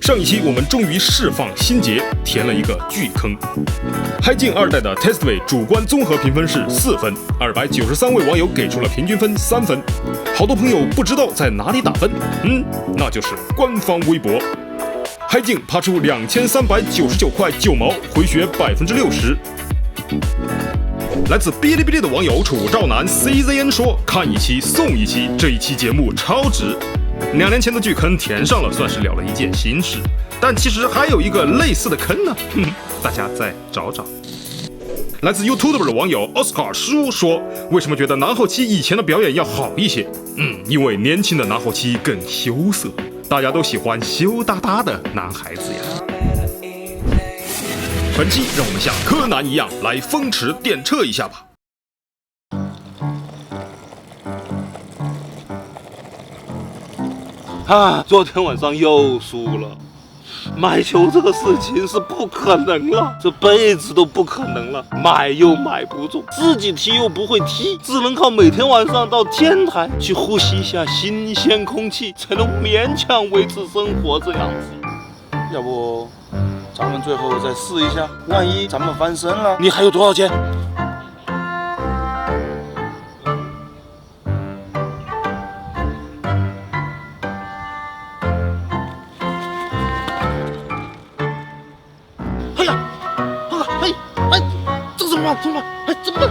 上一期我们终于释放心结，填了一个巨坑。嗨境2代的 Testway 主观综合评分是4分，293位网友给出了平均分3分。好多朋友不知道在哪里打分，那就是官方微博。嗨境趴出2399块9毛，回血60%。来自哔哩哔哩的网友楚兆南 CZN 说：“看一期送一期，这一期节目超值。2年前的巨坑填上了，算是了了一件心事。但其实还有一个类似的坑呢，大家再找找。”来自 YouTuber 的网友 Oscar 叔说：“为什么觉得南后期以前的表演要好一些？因为年轻的南后期更羞涩，大家都喜欢羞答答的男孩子呀。”本期让我们像柯南一样来风驰电掣一下吧。昨天晚上又输了，买球这个事情是不可能了，这辈子都不可能了，买又买不中，自己踢又不会踢，只能靠每天晚上到天台去呼吸一下新鲜空气，才能勉强维持生活这样子。要不咱们最后再试一下，万一咱们翻身了，你还有多少钱？这怎么办？怎么办？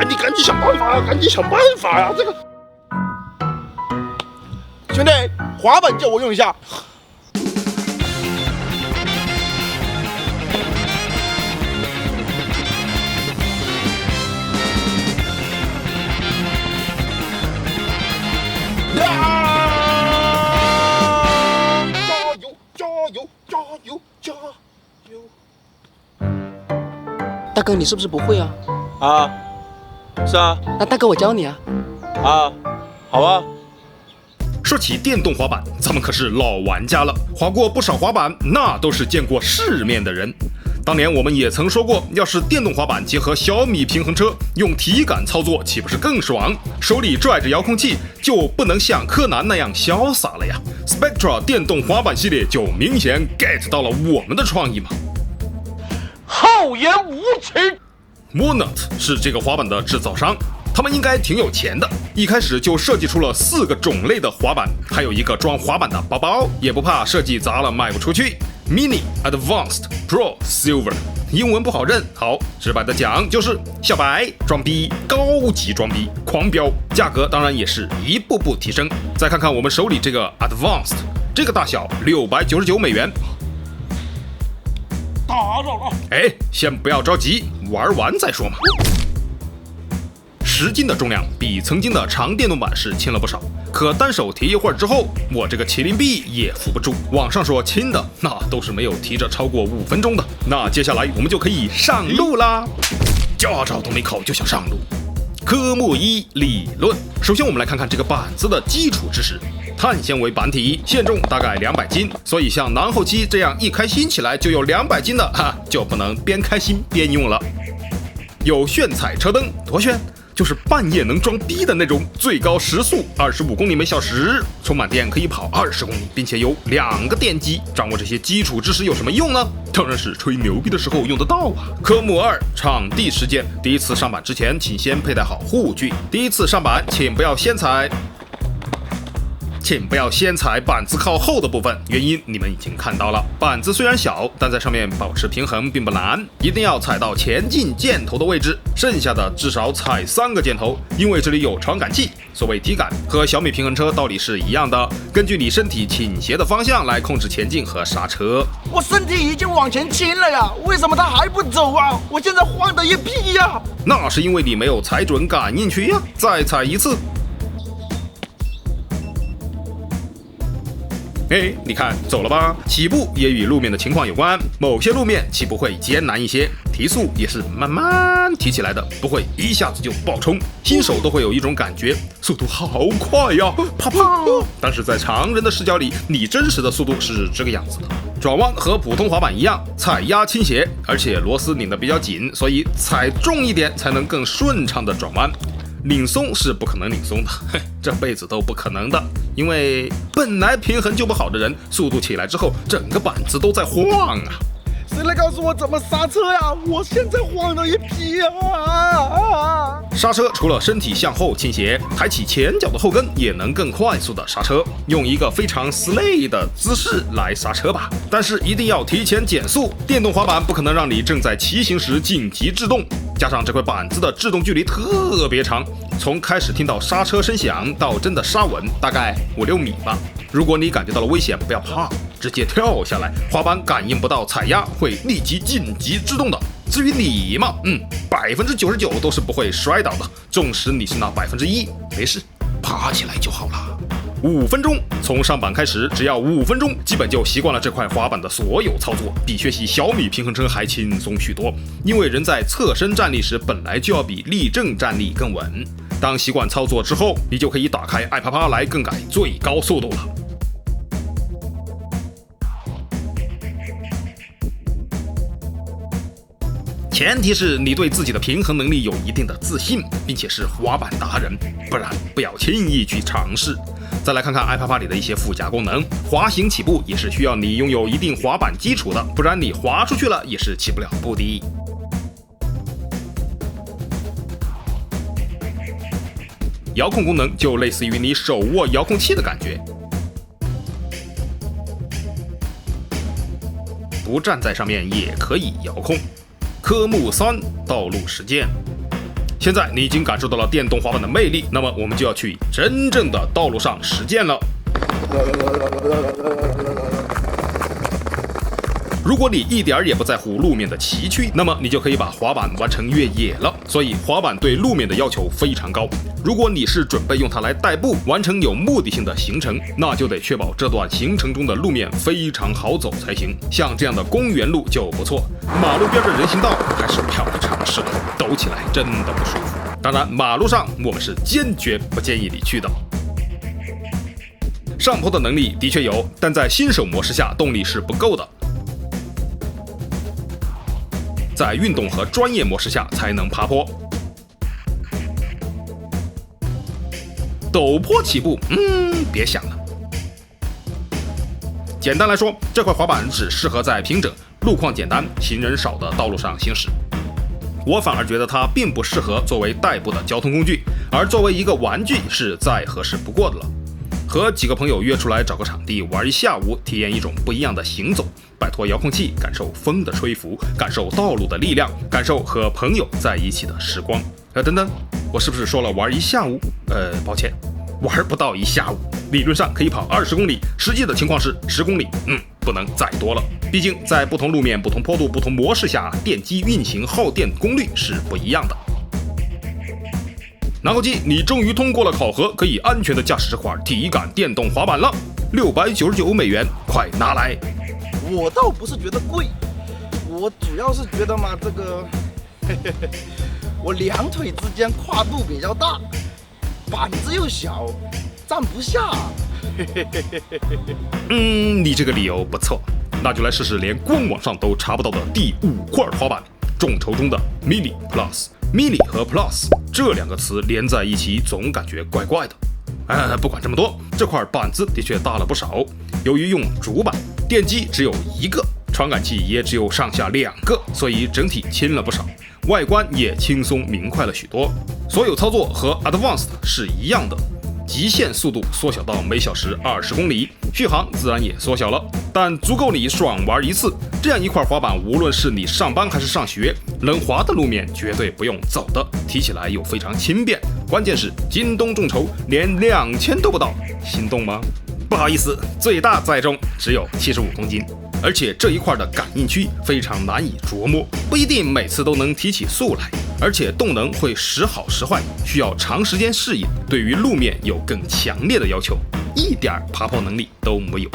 你赶紧想办法呀！赶紧想办法呀！这个兄弟，滑板借我用一下。加油！大哥，你是不是不会啊？是啊。那大哥我教你啊。好啊。说起电动滑板，咱们可是老玩家了，滑过不少滑板，那都是见过世面的人。当年我们也曾说过，要是电动滑板结合小米平衡车，用体感操作，岂不是更爽？手里拽着遥控器，就不能像柯南那样潇洒了呀。Spectra 电动滑板系列就明显 get 到了我们的创意嘛。厚颜无耻 Walnut 是这个滑板的制造商，他们应该挺有钱的，一开始就设计出了4个种类的滑板，还有一个装滑板的包包，也不怕设计砸了卖不出去。Mini、Advanced、Pro、Silver， 英文不好认，好，直白的讲就是小白装逼，高级装逼，狂飙，价格当然也是一步步提升。再看看我们手里这个 Advanced， 这个大小$699。打扰了。先不要着急，玩完再说嘛。10斤的重量比曾经的长电动板是轻了不少，可单手提一会儿之后，我这个麒麟臂也扶不住。网上说轻的，那都是没有提着超过5分钟的。那接下来我们就可以上路啦！驾照都没考就想上路。科目1理论，首先我们来看看这个板子的基础知识。碳纤维板体，限重大概200斤，所以像南后期这样一开心起来就有200斤的，就不能边开心边用了。有炫彩车灯，多炫！就是半夜能装逼的那种，最高时速25公里每小时，充满电可以跑20公里，并且有2个电机。掌握这些基础知识有什么用呢？当然是吹牛逼的时候用得到啊。科目2场地实践，第一次上板之前，请先佩戴好护具。第一次上板，请不要先踩板子靠后的部分，原因你们已经看到了。板子虽然小，但在上面保持平衡并不难，一定要踩到前进箭头的位置，剩下的至少踩3个箭头，因为这里有传感器。所谓体感和小米平衡车道理是一样的，根据你身体倾斜的方向来控制前进和刹车。我身体已经往前倾了呀，为什么它还不走啊？我现在慌得一屁呀！那是因为你没有踩准感应区呀，再踩一次。你看走了吧？起步也与路面的情况有关，某些路面起步会艰难一些，提速也是慢慢提起来的，不会一下子就爆冲。新手都会有一种感觉，速度好快呀，啪啪！但是在常人的视角里，你真实的速度是这个样子的。转弯和普通滑板一样，踩压倾斜，而且螺丝拧得比较紧，所以踩重一点才能更顺畅的转弯。领松是不可能领松的，这辈子都不可能的，因为本来平衡就不好的人，速度起来之后，整个板子都在晃啊。谁来告诉我怎么刹车呀？我现在慌得一批啊！刹车除了身体向后倾斜，抬起前脚的后跟也能更快速的刹车，用一个非常 slay 的姿势来刹车吧。但是一定要提前减速，电动滑板不可能让你正在骑行时紧急制动，加上这块板子的制动距离特别长，从开始听到刹车声响到真的刹稳，大概5-6米吧。如果你感觉到了危险，不要怕，直接跳下来，滑板感应不到踩压，会立即紧急制动的。至于你嘛，99%都是不会摔倒的，纵使你是那1%，没事，爬起来就好了。5分钟，从上板开始，只要5分钟，基本就习惯了这块滑板的所有操作，比学习小米平衡车还轻松许多。因为人在侧身站立时，本来就要比立正站立更稳。当习惯操作之后，你就可以打开爱啪啪来更改最高速度了。前提是你对自己的平衡能力有一定的自信，并且是滑板达人，不然不要轻易去尝试。再来看看爱啪啪里的一些附加功能，滑行起步也是需要你拥有一定滑板基础的，不然你滑出去了也是起不了步的。遥控功能就类似于你手握遥控器的感觉，不站在上面也可以遥控。科目3：道路实践。现在你已经感受到了电动滑板的魅力，那么我们就要去真正的道路上实践了。如果你一点也不在乎路面的崎岖，那么你就可以把滑板完成越野了。所以滑板对路面的要求非常高。如果你是准备用它来代步，完成有目的性的行程，那就得确保这段行程中的路面非常好走才行。像这样的公园路就不错，马路边的人行道还是不要尝试了，抖起来真的不舒服。当然，马路上我们是坚决不建议你去的。上坡的能力的确有，但在新手模式下动力是不够的。在运动和专业模式下才能爬坡。陡坡起步，别想了。简单来说，这块滑板只适合在平整、路况简单、行人少的道路上行驶。我反而觉得它并不适合作为代步的交通工具，而作为一个玩具是再合适不过的了。和几个朋友约出来找个场地玩一下午，体验一种不一样的行走，摆脱遥控器，感受风的吹拂，感受道路的力量，感受和朋友在一起的时光。等等，我是不是说了玩一下午？抱歉，玩不到一下午。理论上可以跑20公里，实际的情况是10公里，不能再多了。毕竟在不同路面、不同坡度、不同模式下，电机运行耗电功率是不一样的。拿口机，你终于通过了考核，可以安全的驾驶这块体感电动滑板了。$699，快拿来！我倒不是觉得贵，我主要是觉得嘛，这个，我两腿之间跨度比较大，板子又小，站不下。你这个理由不错，那就来试试连官网上都查不到的第5块滑板，众筹中的 Mini Plus。Mini 和 Plus 这2个词连在一起，总感觉怪怪的。不管这么多，这块板子的确大了不少。由于用主板，电机只有1个，传感器也只有上下2个，所以整体轻了不少，外观也轻松明快了许多。所有操作和 Advanced 是一样的，极限速度缩小到每小时20公里，续航自然也缩小了，但足够你爽玩一次。这样一块滑板，无论是你上班还是上学，能滑的路面绝对不用走的，提起来又非常轻便。关键是京东众筹连2000都不到，心动吗？不好意思，最大载重只有75公斤，而且这一块的感应区非常难以琢磨，不一定每次都能提起速来，而且动能会时好时坏，需要长时间适应，对于路面有更强烈的要求，一点爬坡能力都没有。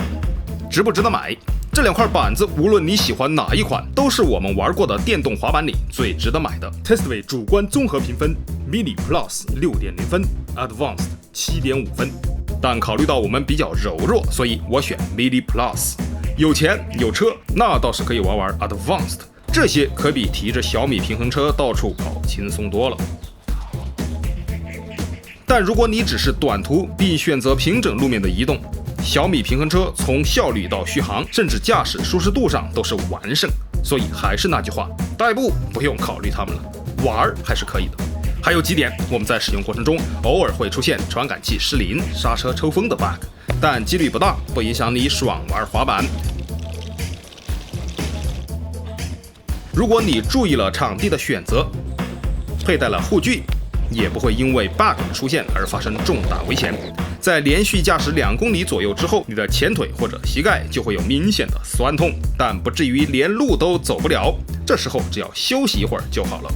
值不值得买？这2块板子，无论你喜欢哪一款，都是我们玩过的电动滑板里最值得买的。Testway 主观综合评分 ：Mini Plus 6.0分 ，Advanced 7.5分。但考虑到我们比较柔弱，所以我选 Mini Plus。有钱有车，那倒是可以玩玩 Advanced， 这些可比提着小米平衡车到处跑轻松多了。但如果你只是短途并选择平整路面的移动，小米平衡车从效率到续航，甚至驾驶舒适度上都是完胜。所以还是那句话，代步不用考虑它们了，玩还是可以的。还有几点，我们在使用过程中偶尔会出现传感器失灵、刹车抽风的 bug， 但几率不大，不影响你爽玩滑板。如果你注意了场地的选择，佩戴了护具，也不会因为 bug 出现而发生重大危险。在连续驾驶2公里左右之后，你的前腿或者膝盖就会有明显的酸痛，但不至于连路都走不了。这时候只要休息一会儿就好了。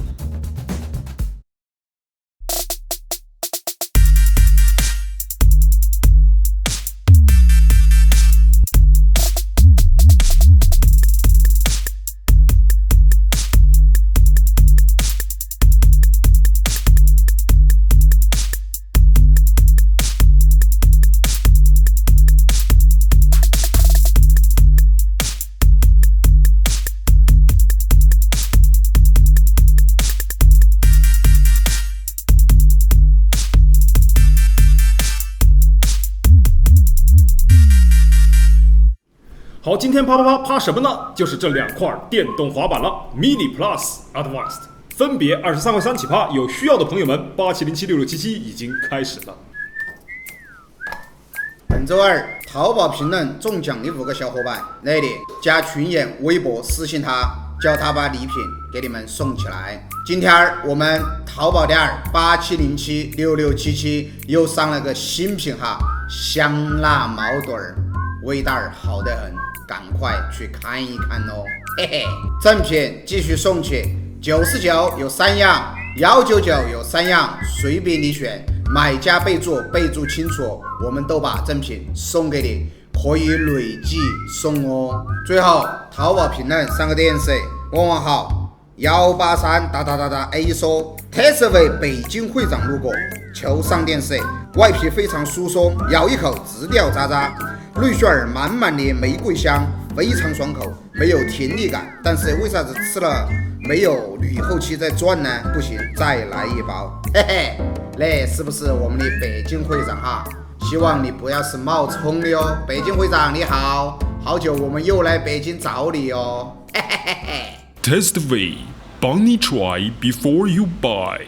好，今天啪什么呢？就是这2块电动滑板了 ，Mini Plus Advanced， 分别23块3起趴。有需要的朋友们，87076677已经开始了。本周二，淘宝评论中奖的5个小伙伴，那里加群演微博私信他，叫他把礼品给你们送起来。今天我们淘宝店87076677又上了个新品哈，香辣毛肚儿，味道好得很。赶快去看一看哦，嘿嘿！赠品继续送去，99有3样，199有3样，随便你选。买家备注清楚，我们都把赠品送给你，可以累计送哦。最后，淘宝评论3个电视，问号183A 说，特斯为北京会长路过，求上电视。外皮非常疏松，咬一口直掉渣渣。内馅儿满满的玫瑰香，非常爽口，没有甜腻感。但是为啥子吃了没有铝后期在转呢？不行，再来一包。嘿嘿，那是不是我们的北京会长哈？希望你不要是冒充的哦。北京会长你好，好久我们又来北京找你哦。嘿嘿嘿嘿。Test way， 帮你 try before you buy。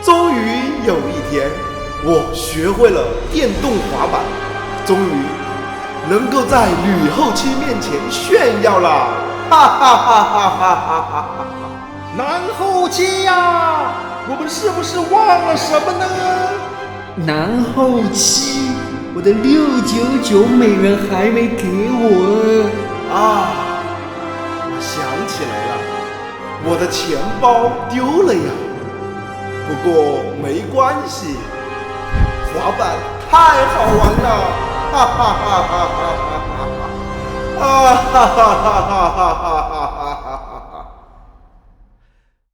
终于有一天，我学会了电动滑板，终于能够在吕后期面前炫耀了，哈哈哈哈哈哈！男后期呀，我们是不是忘了什么呢？男后期，我的699美元还没给我啊！我想起来了，我的钱包丢了呀。不过没关系，滑板太好玩了，哈哈哈哈哈哈哈哈哈哈哈哈哈哈哈哈！